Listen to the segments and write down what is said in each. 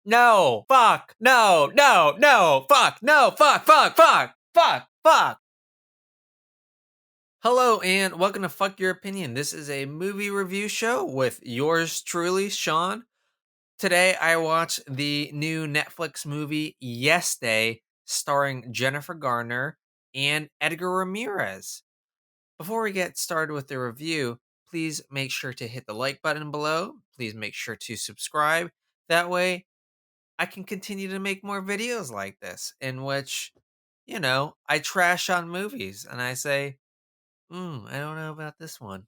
No, fuck, no, no, no, fuck, no, fuck, fuck, fuck, fuck, fuck. Hello and welcome to Fuck Your Opinion. This is a movie review show with yours truly, Sean. Today I watched the new Netflix movie Yes Day starring Jennifer Garner and Edgar Ramirez. Before we get started with the review, please make sure to hit the like button below. Please make sure to subscribe. That way I can continue to make more videos like this in which, I trash on movies and I say, I don't know about this one.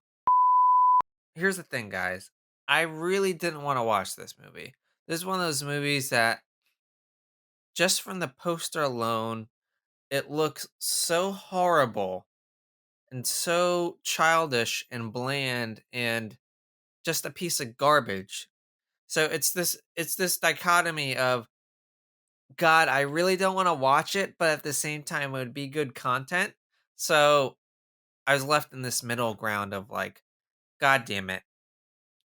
Here's the thing, guys. I really didn't want to watch this movie. This is one of those movies that, just from the poster alone, it looks so horrible and so childish and bland and just a piece of garbage. So it's this dichotomy of, God, I really don't want to watch it, but at the same time, it would be good content. So I was left in this middle ground of like, God damn it.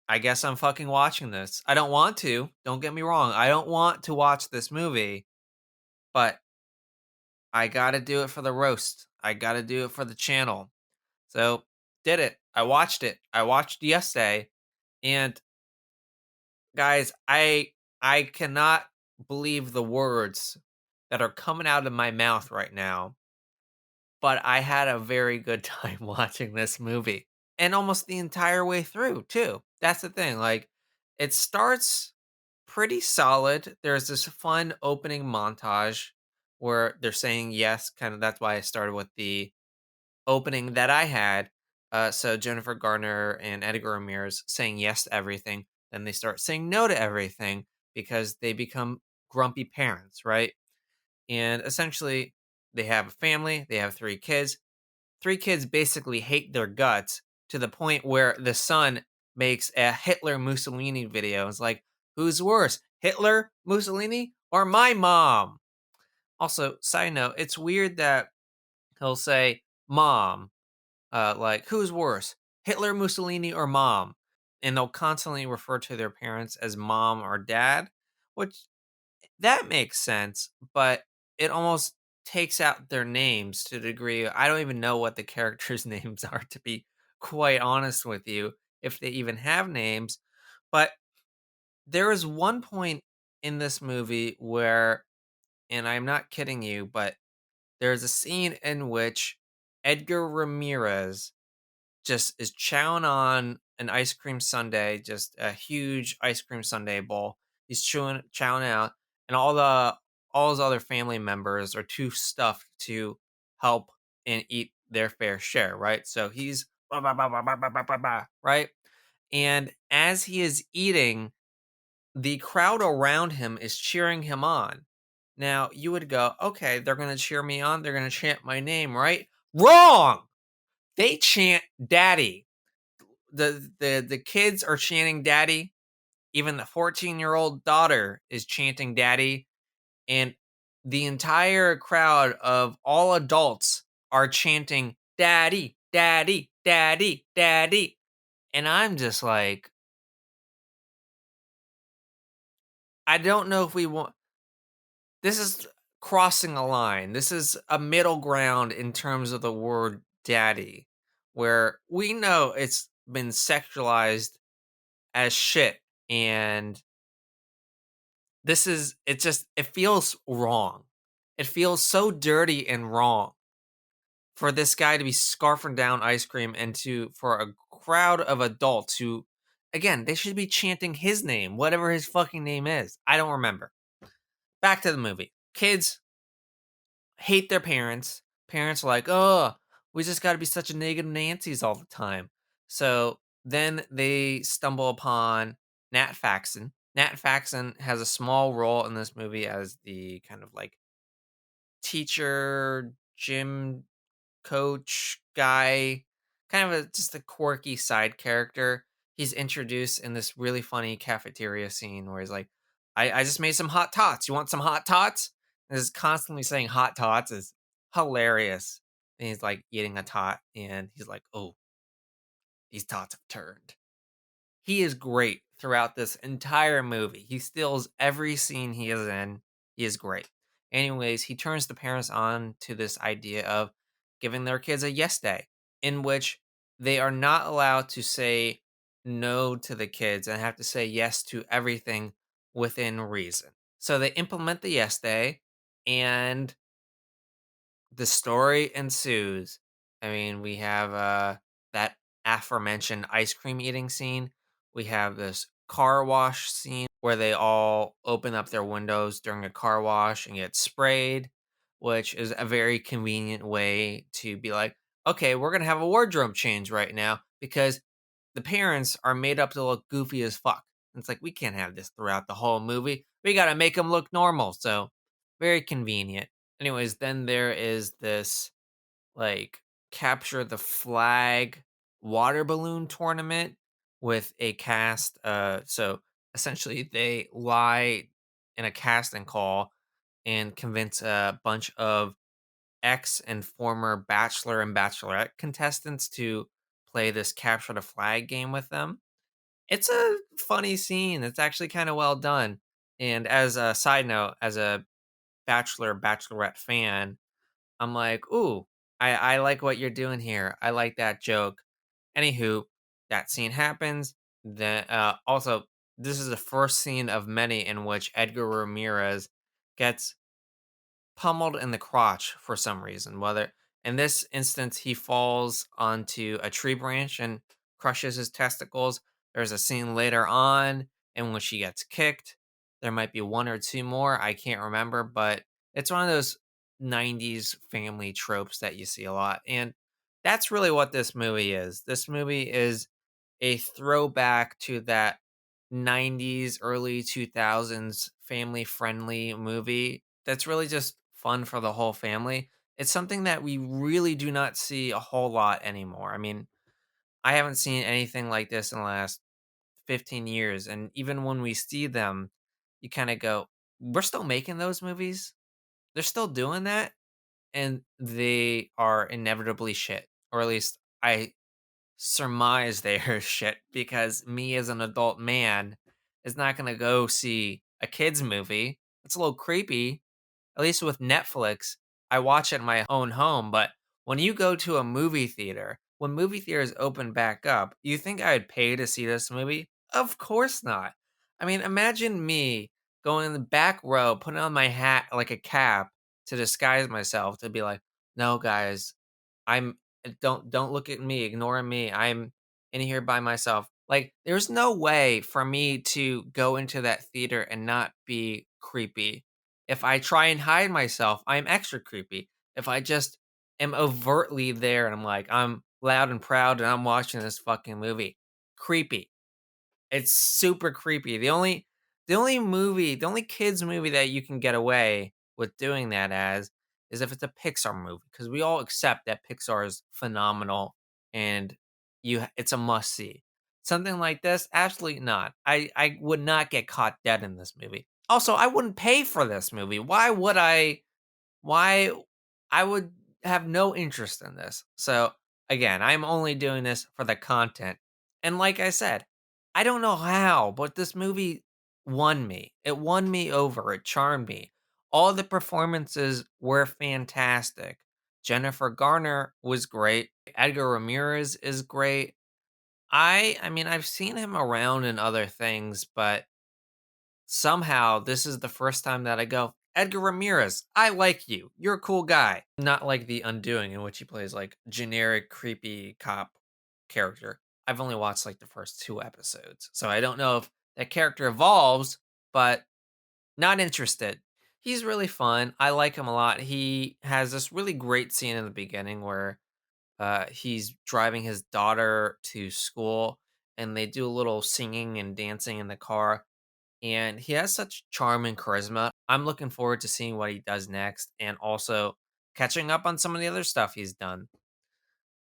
I guess I'm fucking watching this. I don't want to. Don't get me wrong. I don't want to watch this movie, but I got to do it for the roast. I got to do it for the channel. So did it. I watched it. I watched yesterday. And guys, I cannot believe the words that are coming out of my mouth right now, but I had a very good time watching this movie and almost the entire way through, too. That's the thing. Like, it starts pretty solid. There's this fun opening montage where they're saying yes, kind of. That's why I started with the opening that I had. So Jennifer Garner and Edgar Ramirez saying yes to everything. Then they start saying no to everything because they become grumpy parents, right? And essentially, they have a family, they have three kids. Three kids basically hate their guts to the point where the son makes a Hitler Mussolini video. It's like, who's worse, Hitler, Mussolini, or my mom? Also, side note, it's weird that he'll say mom, like, who's worse, Hitler, Mussolini, or mom? And they'll constantly refer to their parents as mom or dad, which that makes sense, but it almost takes out their names to a degree. I don't even know what the characters' names are, to be quite honest with you, if they even have names. But there is one point in this movie where, and I'm not kidding you, but there's a scene in which Edgar Ramirez just is chowing on an ice cream sundae, just a huge ice cream sundae bowl. He's chowing out, and all his other family members are too stuffed to help and eat their fair share, right? So he's bah, bah, bah, bah, bah, bah, bah, bah, bah, right? And as he is eating, the crowd around him is cheering him on. Now, you would go, okay, they're going to cheer me on. They're going to chant my name, right? Wrong! They chant daddy. The kids are chanting daddy. Even the 14-year-old daughter is chanting daddy, and the entire crowd of all adults are chanting daddy, daddy, daddy, daddy. And I'm just like, I don't know if we want, this is crossing a line. This is a middle ground in terms of the word daddy, where we know it's been sexualized as shit, and it feels wrong. It feels so dirty and wrong for this guy to be scarfing down ice cream and for a crowd of adults who, again, they should be chanting his name, whatever his fucking name is. I don't remember. Back to the movie. Kids hate their parents. Parents are like, oh, we just got to be such a negative Nancy's all the time. So then they stumble upon Nat Faxon. Nat Faxon has a small role in this movie as the kind of like teacher, gym coach guy, kind of just a quirky side character. He's introduced in this really funny cafeteria scene where he's like, I just made some hot tots. You want some hot tots? And is constantly saying hot tots is hilarious. And he's like eating a tot and he's like, oh, these tots have turned. He is great throughout this entire movie. He steals every scene he is in. He is great. Anyways, he turns the parents on to this idea of giving their kids a yes day, in which they are not allowed to say no to the kids and have to say yes to everything within reason. So they implement the yes day, and the story ensues. I mean, we have that aforementioned ice cream eating scene. We have this car wash scene where they all open up their windows during a car wash and get sprayed, which is a very convenient way to be like, okay, we're going to have a wardrobe change right now because the parents are made up to look goofy as fuck. It's like, we can't have this throughout the whole movie. We got to make them look normal. So, very convenient. Anyways, then there is this like capture the flag water balloon tournament with a cast. So essentially, they lie in a casting call and convince a bunch of ex and former bachelor and bachelorette contestants to play this capture the flag game with them. It's a funny scene. It's actually kind of well done. And as a side note, as a bachelorette fan, I'm like, "Ooh, I like what you're doing here. I like that joke." Anywho, that scene happens. Then, also, this is the first scene of many in which Edgar Ramirez gets pummeled in the crotch for some reason. Whether in this instance he falls onto a tree branch and crushes his testicles. There's a scene later on in which he gets kicked. There might be one or two more. I can't remember, but it's one of those 90s family tropes that you see a lot. And that's really what this movie is. This movie is a throwback to that 90s, early 2000s family friendly movie that's really just fun for the whole family. It's something that we really do not see a whole lot anymore. I mean, I haven't seen anything like this in the last 15 years. And even when we see them, you kind of go, we're still making those movies. They're still doing that. And they are inevitably shit. Or at least I surmise they are shit because me as an adult man is not going to go see a kids movie. It's a little creepy. At least with Netflix, I watch it in my own home, but when you go to a movie theater, when movie theaters open back up, you think I'd pay to see this movie? Of course not. I mean, imagine me going in the back row, putting on my hat like a cap to disguise myself to be like, "No, guys, I'm don't look at me, ignore me. I'm in here by myself." Like, there's no way for me to go into that theater and not be creepy. If I try and hide myself, I'm extra creepy. If I just am overtly there and I'm like, I'm loud and proud and I'm watching this fucking movie, creepy. It's super creepy. The only kids movie that you can get away with doing that as is if it's a Pixar movie because we all accept that Pixar is phenomenal and it's a must see. Something like this, absolutely not. I would not get caught dead in this movie. Also, I wouldn't pay for this movie. Why would I? Why I would have no interest in this. So again, I'm only doing this for the content. And like I said, I don't know how, but this movie won me. It won me over. It charmed me. All the performances were fantastic. Jennifer Garner was great. Edgar Ramirez is great. I mean I've seen him around in other things, but somehow this is the first time that I go, Edgar Ramirez, I like you. You're a cool guy. Not like The Undoing, in which he plays like generic, creepy cop character. I've only watched like the first two episodes. So I don't know if that character evolves, but not interested. He's really fun. I like him a lot. He has this really great scene in the beginning where he's driving his daughter to school and they do a little singing and dancing in the car, and he has such charm and charisma. I'm looking forward to seeing what he does next and also catching up on some of the other stuff he's done.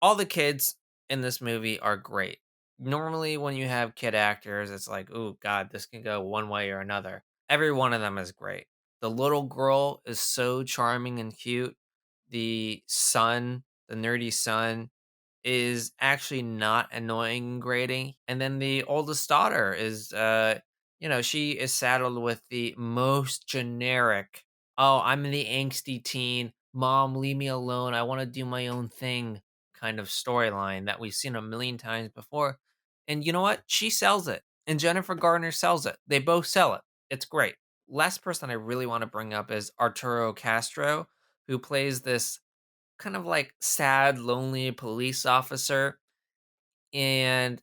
All the kids in this movie are great. Normally, when you have kid actors, it's like, oh, God, this can go one way or another. Every one of them is great. The little girl is so charming and cute. The son, the nerdy son, is actually not annoying and grating. And then the oldest daughter is, she is saddled with the most generic, oh, I'm the angsty teen, mom, leave me alone. I want to do my own thing kind of storyline that we've seen a million times before. And you know what? She sells it. And Jennifer Garner sells it. They both sell it. It's great. Last person I really want to bring up is Arturo Castro, who plays this kind of like sad, lonely police officer. And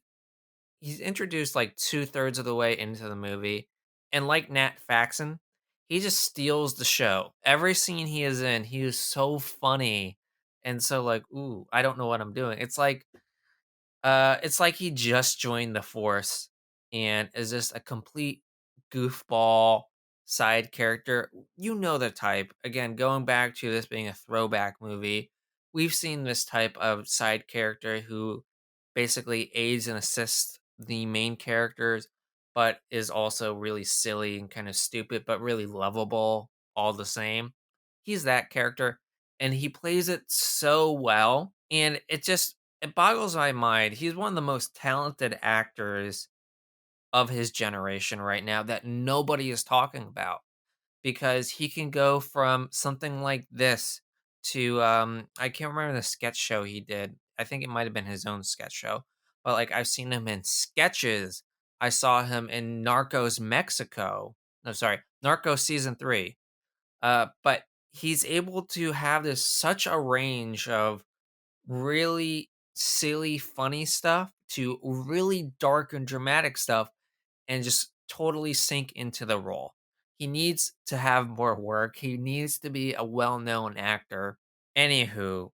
he's introduced like two-thirds of the way into the movie. And like Nat Faxon, he just steals the show. Every scene he is in, he is so funny. And so like, ooh, I don't know what I'm doing. It's like he just joined the force and is just a complete goofball side character. You know the type. Again, going back to this being a throwback movie, we've seen this type of side character who basically aids and assists the main characters, but is also really silly and kind of stupid, but really lovable all the same. He's that character, and he plays it so well. And it boggles my mind. He's one of the most talented actors of his generation right now that nobody is talking about, because he can go from something like this to I can't remember the sketch show he did. I think it might have been his own sketch show. But like I've seen him in sketches. I saw him in Narcos Mexico. No, sorry, Narcos season 3. But he's able to have this such a range of really silly, funny stuff to really dark and dramatic stuff and just totally sink into the role. He needs to have more work. He needs to be a well known actor. Anywho,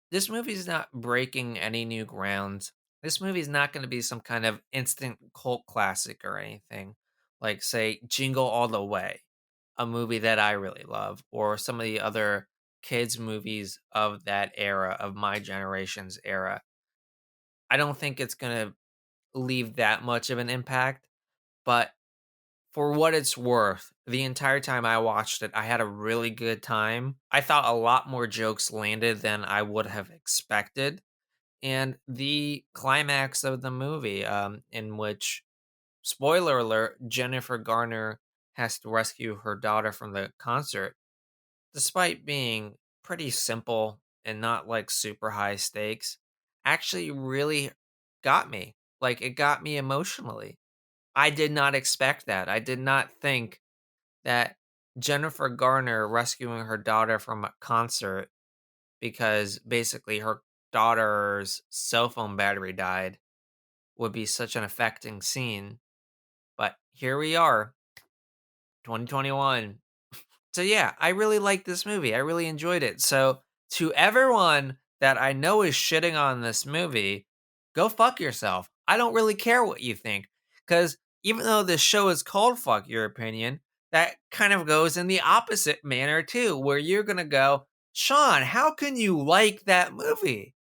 this movie is not breaking any new grounds. This movie is not going to be some kind of instant cult classic or anything, like, say, Jingle All the Way, a movie that I really love, or some of the other kids' movies of that era, of my generation's era. I don't think it's going to leave that much of an impact, but for what it's worth, the entire time I watched it, I had a really good time. I thought a lot more jokes landed than I would have expected. And the climax of the movie, in which, spoiler alert, Jennifer Garner has to rescue her daughter from the concert, despite being pretty simple and not like super high stakes, actually really got me. Like, it got me emotionally. I did not expect that. I did not think that Jennifer Garner rescuing her daughter from a concert because basically her daughter's cell phone battery died would be such an affecting scene. But here we are, 2021. So yeah, I really like this movie. I really enjoyed it. So to everyone that I know is shitting on this movie, go fuck yourself. I don't really care what you think, cuz even though this show is called Fuck Your Opinion, that kind of goes in the opposite manner too, where you're going to go, "Sean, how can you like that movie?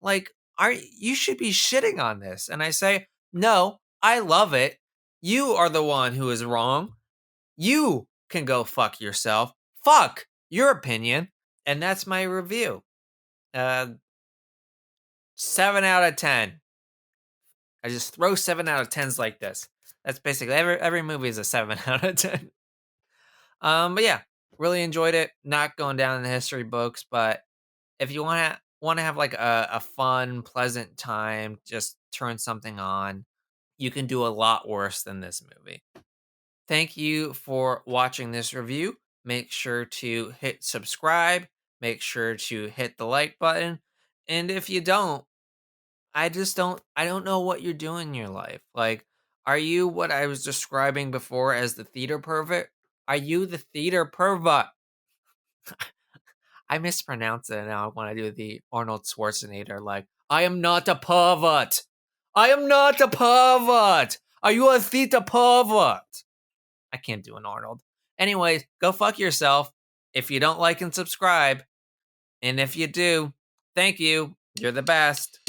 Like, are you should be shitting on this." And I say, "No, I love it. You are the one who is wrong. You can go fuck yourself. Fuck your opinion." And that's my review. Uh 7 out of 10. I just throw 7 out of 10s like this. That's basically every movie is a 7 out of 10. But yeah, really enjoyed it. Not going down in the history books, but if you want to have like a fun, pleasant time, just turn something on. You can do a lot worse than this movie. Thank you for watching this review. Make sure to hit subscribe. Make sure to hit the like button. And if you don't, I don't know what you're doing in your life. Like, are you what I was describing before as the theater pervert? Are you the theater pervert? I mispronounce it now when I do the Arnold Schwarzenegger, like, I am not a pervert. I am not a pervert. Are you a theater pervert? I can't do an Arnold. Anyways, go fuck yourself if you don't like and subscribe. And if you do, thank you. You're the best.